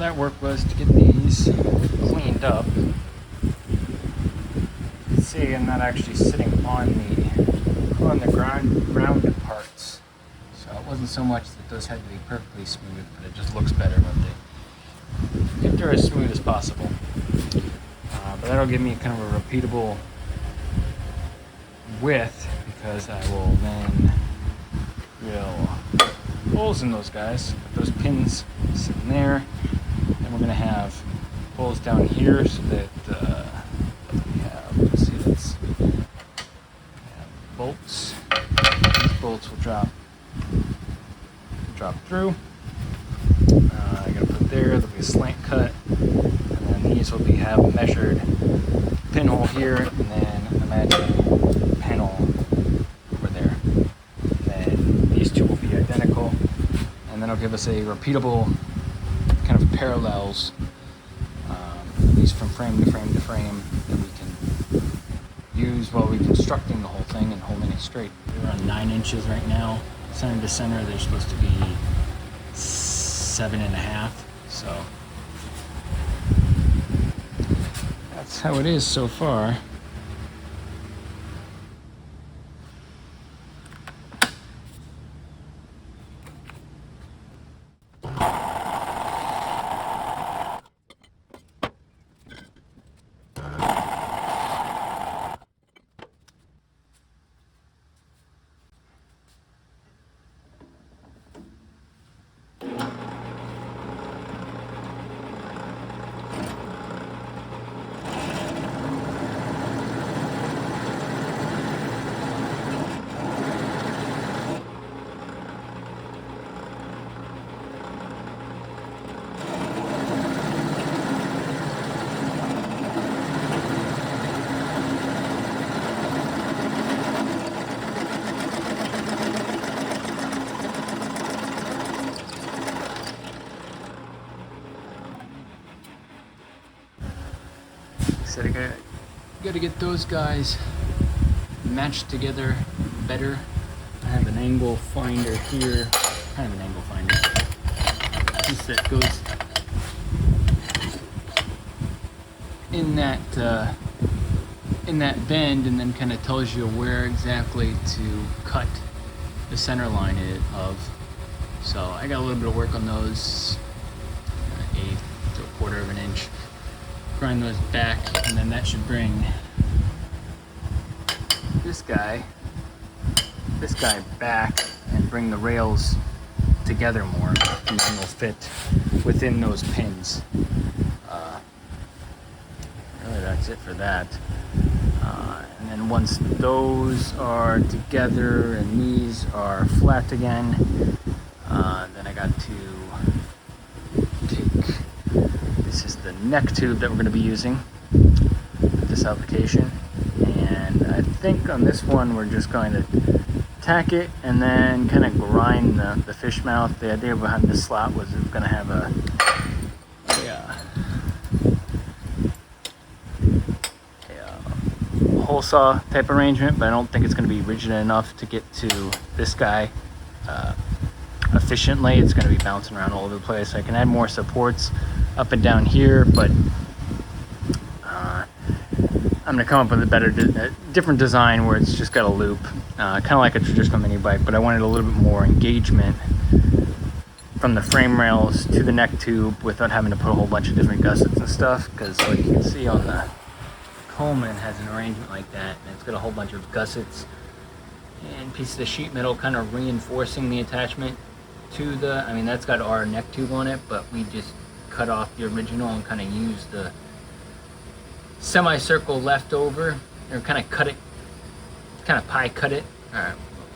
that work was to get these cleaned up. See, I'm not actually sitting on the grounded parts, so it wasn't so much that those had to be perfectly smooth, but it just looks better if they're as smooth as possible. But that'll give me kind of a repeatable width, because I will then drill holes in those guys. Put those pins sitting there, and we're going to have holes down here so that we have, let's see, let's have bolts. These bolts will drop through. I'm going to put there'll be a slant cut, and then these will have a measured pinhole here, and then an imaginary pinhole over there. And then these two will be identical, and then it'll give us a repeatable kind of parallels, at least from frame to frame to frame, that we can use while we're constructing the whole thing and holding it straight. We're on 9 inches right now. Center to center, they're supposed to be 7.5, so that's how it is so far. Said I gotta get those guys matched together better. I have an angle finder here, kind of an angle finder, piece that goes in that bend, and then kind of tells you where exactly to cut the center line of. So I got a little bit of work on those, 1/8 to 1/4 of an inch. Grind those back, and then that should bring this guy back and bring the rails together more, and then they'll fit within those pins. Really, that's it for that. And then once those are together and these are flat again, then I got to take, this is the neck tube that we're going to be using for this application, and I think on this one we're just going to tack it and then kind of grind the fish mouth. The idea behind this slot was it was going to have a hole saw type arrangement, but I don't think it's going to be rigid enough to get to this guy efficiently. It's going to be bouncing around all over the place. I can add more supports up and down here, but I'm going to come up with a different design where it's just got a loop, kind of like a traditional mini bike, but I wanted a little bit more engagement from the frame rails to the neck tube without having to put a whole bunch of different gussets and stuff, because like you can see on the Coleman has an arrangement like that, and it's got a whole bunch of gussets and pieces of sheet metal kind of reinforcing the attachment to the, I mean, that's got our neck tube on it, but we just cut off the original and kind of used the semicircle left over, or kind of cut it, kind of pie cut it,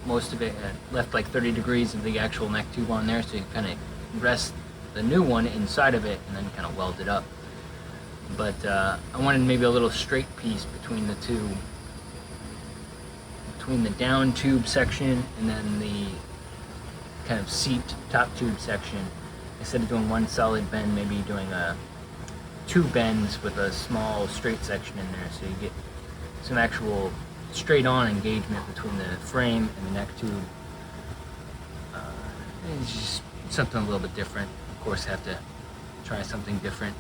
most of it, left like 30 degrees of the actual neck tube on there, so you kind of rest the new one inside of it and then kind of weld it up. But I wanted maybe a little straight piece between the two, between the down tube section and then the kind of seat top tube section. Instead of doing one solid bend, maybe doing two bends with a small straight section in there, so you get some actual straight on engagement between the frame and the neck tube. It's just something a little bit different. Of course, have to try something different.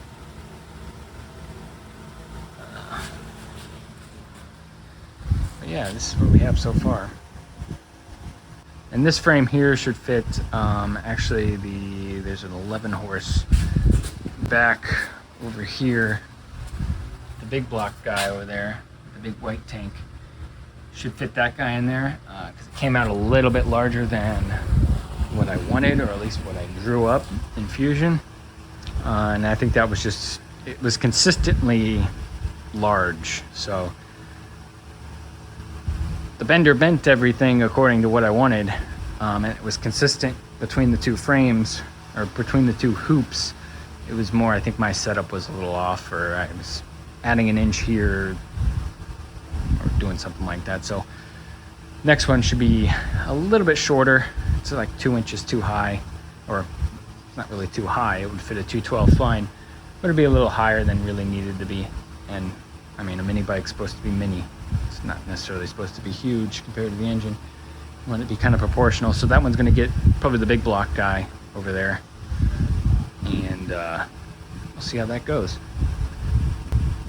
But yeah, this is what we have so far. And this frame here should fit, actually there's an 11 horse back over here. The big block guy over there, the big white tank, should fit that guy in there, because it came out a little bit larger than what I wanted, or at least what I drew up in Fusion. And I think that was just, it was consistently large. So the bender bent everything according to what I wanted, and it was consistent between the two frames, or between the two hoops. It was more, I think my setup was a little off, or I was adding an inch here, or doing something like that. So next one should be a little bit shorter. It's like 2 inches too high, or not really too high. It would fit a 212 fine, but it'd be a little higher than really needed to be. And I mean, a mini bike's supposed to be mini. It's not necessarily supposed to be huge compared to the engine. You want it to be kind of proportional. So that one's going to get probably the big block guy over there, and we'll see how that goes.